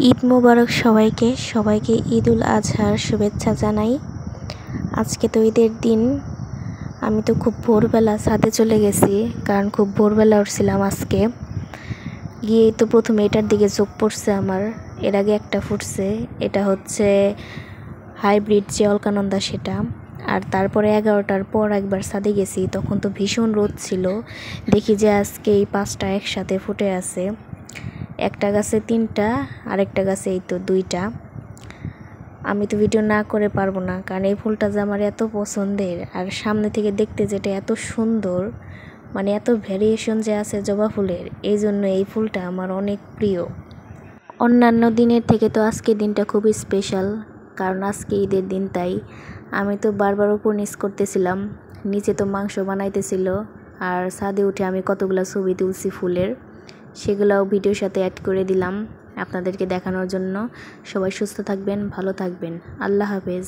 ঈদ মোবারক সবাইকে সবাইকে ঈদুল আজহার শুভেচ্ছা জানাই। আজকে তো ঈদের দিন। আমি তো খুব ভোরবেলা ছাদে চলে গেছি, কারণ খুব ভোরবেলা উঠছিলাম আজকে। গিয়েই তো প্রথমে এটার দিকে চোখ পড়ছে আমার। এর আগে একটা ফুটছে, এটা হচ্ছে হাইব্রিড যে অলকানন্দা সেটা। আর তারপরে 11টার পর একবার ছাদে গেছি, তখন তো ভীষণ রোদ ছিল। দেখি যে আজকে এই 5টা একসাথে ফুটে আছে। একটা গাছে 3টা, আরেকটা গাছে এই তো 2টা। আমি তো ভিডিও না করে পারবো না, কারণ এই ফুলটা যে আমার এত পছন্দের, আর সামনে থেকে দেখতে যেটা এত সুন্দর, মানে এত ভ্যারিয়েশন যে আছে জবা ফুলের, এই জন্য এই ফুলটা আমার অনেক প্রিয়। অন্যান্য দিনের থেকে তো আজকের দিনটা খুবই স্পেশাল, কারণ আজকে ঈদের দিন। তাই আমি তো বারবার উপর নিচ করতেছিলাম। নিচে তো মাংস বানাইতেছিল, আর ছাদে উঠে আমি কতগুলো ছবি তুলছি ফুলের, সেগুলোও ভিডিওর সাথে অ্যাড করে দিলাম আপনাদেরকে দেখানোর জন্য। সবাই সুস্থ থাকবেন, ভালো থাকবেন। আল্লাহ হাফেজ।